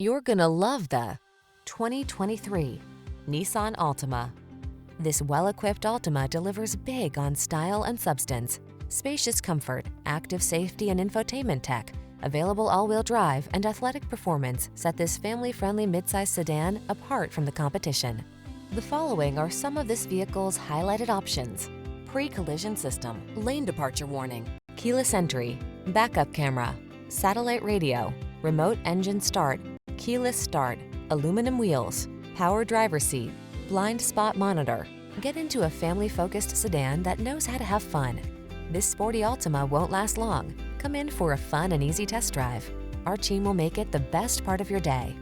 You're gonna love the 2023 Nissan Altima. This well-equipped Altima delivers big on style and substance. Spacious comfort, active safety and infotainment tech, available all-wheel drive and athletic performance set this family-friendly midsize sedan apart from the competition. The following are some of this vehicle's highlighted options: pre-collision system, lane departure warning, keyless entry, backup camera, satellite radio, remote engine start, keyless start, aluminum wheels, power driver's seat, blind spot monitor. Get into a family-focused sedan that knows how to have fun. This sporty Altima won't last long. Come in for a fun and easy test drive. Our team will make it the best part of your day.